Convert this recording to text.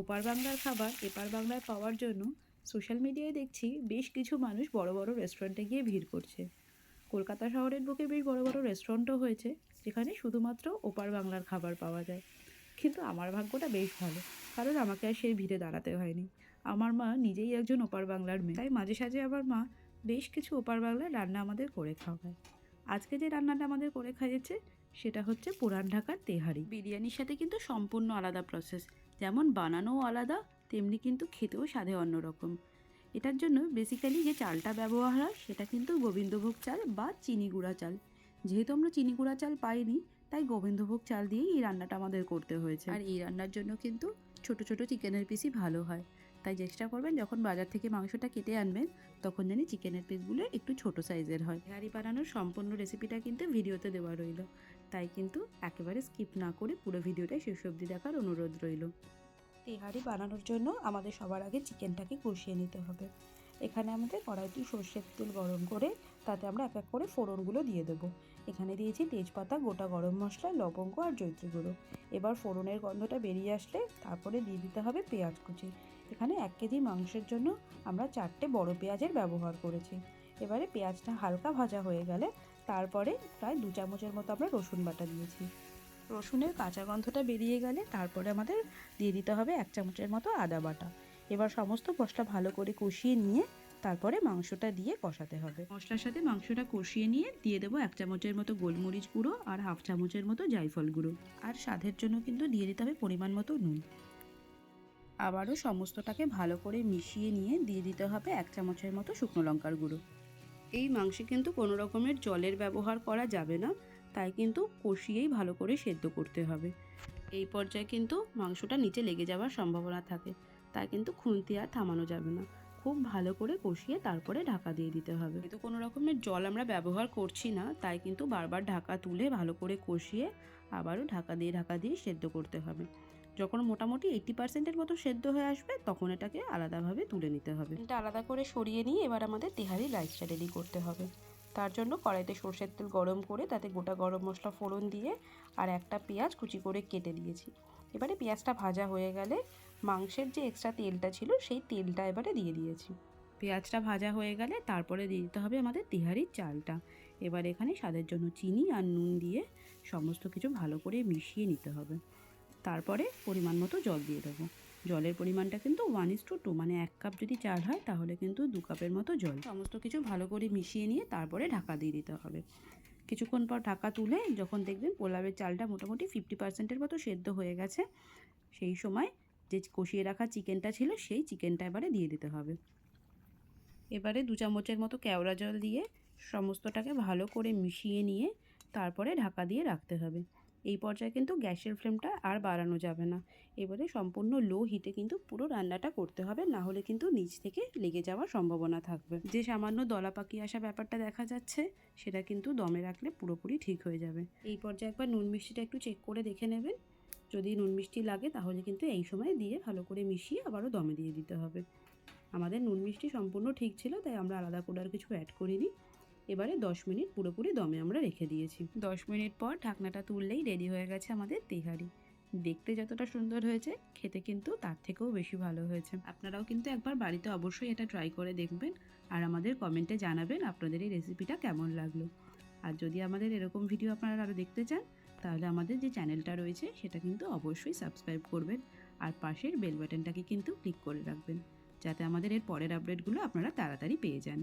ওপার বাংলার খাবার এপার বাংলায় পাওয়ার জন্য সোশ্যাল মিডিয়ায় দেখছি বেশ কিছু মানুষ বড় বড় রেস্টুরেন্টে গিয়ে ভিড় করছে। কলকাতা শহরের বুকে বেশ বড় বড় রেস্টুরেন্টও হয়েছে যেখানে শুধুমাত্র ওপার বাংলার খাবার পাওয়া যায়। কিন্তু আমার ভাগ্যটা বেশ ভালো, কারণ আমাকে আর সেই ভিড়ে দাঁড়াতে হয়নি। আমার মা নিজেই একজন ওপার বাংলার মেয়ে, তাই মাঝে সাঝে আমার মা বেশ কিছু ওপার বাংলার রান্না আমাদের করে খাওয়ায়। আজকে যে রান্নাটা আমাদের করে খাইয়েছে সেটা হচ্ছে পুরান ঢাকার তেহারি। বিরিয়ানির সাথে কিন্তু সম্পূর্ণ আলাদা প্রসেস, যেমন বানানোও আলাদা তেমনি কিন্তু খেতেও স্বাদে অন্যরকম। এটার জন্য বেসিক্যালি যে চালটা ব্যবহার হয় সেটা কিন্তু গোবিন্দভোগ চাল বা চিনি গুঁড়া চাল। যেহেতু আমরা চিনি গুঁড়া চাল পাইনি, তাই গোবিন্দভোগ চাল দিয়েই এই রান্নাটা আমাদের করতে হয়েছে। আর এই রান্নার জন্য কিন্তু ছোট ছোট চিকেনের পিসই ভালো হয়, তাই চেষ্টা করবেন যখন বাজার থেকে মাংসটা কেটে আনবেন তখন জানি চিকেনের পিসগুলো একটু ছোট সাইজের হয়। তেহারি বানানোর সম্পূর্ণ রেসিপিটা কিন্তু ভিডিওতে দেওয়া রইল, তাই কিন্তু একেবারে স্কিপ না করে পুরো ভিডিওটা শেষ অবধি দেখার অনুরোধ রইল। তেহারি বানানোর জন্য আমাদের সবার আগে চিকেনটাকে কষিয়ে নিতে হবে। এখানে আমাদের কড়াইটি সর্ষের তেল গরম করে তাতে আমরা এক এক করে ফোড়নগুলো দিয়ে দেবো। এখানে দিয়েছি তেজপাতা, গোটা গরম মশলা, লবঙ্গ আর জয়িত্রী গুঁড়ো। এবার ফোড়নের গন্ধটা বেরিয়ে আসলে তারপরে দিয়ে দিতে হবে পেঁয়াজ কুচি। এখানে 1 কেজি মাংসের জন্য আমরা 4টে বড় পেঁয়াজের ব্যবহার করেছি। এবারে পেঁয়াজটা হালকা ভাজা হয়ে গেলে তারপরে প্রায় 2 চামচের মতো আমরা রসুন বাটা দিয়েছি। রসুনের কাঁচা গন্ধটা বেরিয়ে গেলে তারপরে আমাদের দিয়ে দিতে হবে 1 চামচের মতো আদা বাটা। এবার সমস্ত মশলা ভালো করে কষিয়ে নিয়ে তারপরে মাংসটা দিয়ে কষাতে হবে। মশলার সাথে মাংসটা কষিয়ে নিয়ে দিয়ে দেবো 1 চামচের মতো গোলমরিচ গুঁড়ো আর 1/2 চামচের মতো জায়ফল গুঁড়ো। আর স্বাদের জন্য কিন্তু দিয়ে দিতে হবে পরিমাণ মতো নুন। আবারও সমস্তটাকে ভালো করে মিশিয়ে নিয়ে দিয়ে দিতে হবে 1 চামচের মতো শুকনো লঙ্কার গুঁড়ো। এই মাংসে কিন্তু কোনো রকমের জলের ব্যবহার করা যাবে না, তাই কিন্তু কষিয়েই ভালো করে সেদ্ধ করতে হবে। এই পর্যায়ে কিন্তু মাংসটা নিচে লেগে যাওয়ার সম্ভাবনা থাকে, তাই কিন্তু খুন্তি আর থামানো যাবে না। খুব ভালো করে কষিয়ে তারপরে ঢাকা দিয়ে দিতে হবে। যেহেতু কোনো রকমের জল আমরা ব্যবহার করছি না, তাই কিন্তু বারবার ঢাকা তুলে ভালো করে কষিয়ে আবারও ঢাকা দিয়ে সেদ্ধ করতে হবে। যখন মোটামুটি 80%-এর মতো সেদ্ধ হয়ে আসবে তখন এটাকে আলাদাভাবে তুলে নিতে হবে। এটা আলাদা করে সরিয়ে নিয়ে এবার আমাদের তেহারির রাইসটা রেডি করতে হবে। তার জন্য কড়াইতে সর্ষের তেল গরম করে তাতে গোটা গরম মশলা ফোড়ন দিয়ে আর একটা পেঁয়াজ কুচি করে কেটে দিয়েছি। এবারে পেঁয়াজটা ভাজা হয়ে গেলে মাংসের যে এক্সট্রা তেলটা ছিল সেই তেলটা এবারে দিয়ে দিয়েছি। পেঁয়াজটা ভাজা হয়ে গেলে তারপরে দিয়ে দিতে হবে আমাদের তেহারির চালটা। এবার এখানে স্বাদের জন্য চিনি আর নুন দিয়ে সমস্ত কিছু ভালো করে মিশিয়ে নিতে হবে। তারপরে পরিমাণ মতো জল দিয়ে দেবো। জলের পরিমাণটা কিন্তু 1:2, মানে 1 কাপ যদি চাল হয় তাহলে কিন্তু 2 কাপের মতো জল। সমস্ত কিছু ভালো করে মিশিয়ে নিয়ে তারপরে ঢাকা দিয়ে দিতে হবে। কিছুক্ষণ পর ঢাকা তুলে যখন দেখবেন পোলাওয়ের চালটা মোটামুটি 50%-এর মতো সেদ্ধ হয়ে গেছে, সেই সময় যে কষিয়ে রাখা চিকেনটা ছিল সেই চিকেনটা এবারে দিয়ে দিতে হবে। এবারে 2 চামচের মতো কেওড়া জল দিয়ে সমস্তটাকে ভালো করে মিশিয়ে নিয়ে তারপরে ঢাকা দিয়ে রাখতে হবে। এই পর্যায়ে কিন্তু গ্যাসের ফ্লেমটা আর বাড়ানো যাবে না। এবারে সম্পূর্ণ লো হিটে কিন্তু পুরো রান্নাটা করতে হবে, না হলে কিন্তু নিচ থেকে লেগে যাওয়ার সম্ভাবনা থাকবে। যে সামান্য দলা পাকিয়ে আসা ব্যাপারটা দেখা যাচ্ছে সেটা কিন্তু দমে রাখলে পুরোপুরি ঠিক হয়ে যাবে। এই পর্যায়ে একবার নুন মিষ্টিটা একটু চেক করে দেখে নেবেন। যদি নুন মিষ্টি লাগে তাহলে কিন্তু এই সময় দিয়ে ভালো করে মিশিয়ে আবারও দমে দিয়ে দিতে হবে। আমাদের নুন মিষ্টি সম্পূর্ণ ঠিক ছিল, তাই আমরা আলাদা করে আর কিছু অ্যাড করিনি। এবারে 10 মিনিট পুরোপুরি দমে আমরা রেখে দিয়েছি। 10 মিনিট পর ঢাকনাটা তুললেই রেডি হয়ে গেছে আমাদের তেহারি। দেখতে যতটা সুন্দর হয়েছে খেতে কিন্তু তার থেকেও বেশি ভালো হয়েছে। আপনারাও কিন্তু একবার বাড়িতে অবশ্যই এটা ট্রাই করে দেখবেন আর আমাদের কমেন্টে জানাবেন আপনাদের এই রেসিপিটা কেমন লাগলো। আর যদি আমাদের এরকম ভিডিও আপনারা আরও দেখতে চান তাহলে আমাদের যে চ্যানেলটা রয়েছে সেটা কিন্তু অবশ্যই সাবস্ক্রাইব করবেন আর পাশের বেল বাটনটাকে কিন্তু ক্লিক করে রাখবেন, যাতে আমাদের এর পরের আপডেটগুলো আপনারা তাড়াতাড়ি পেয়ে যান।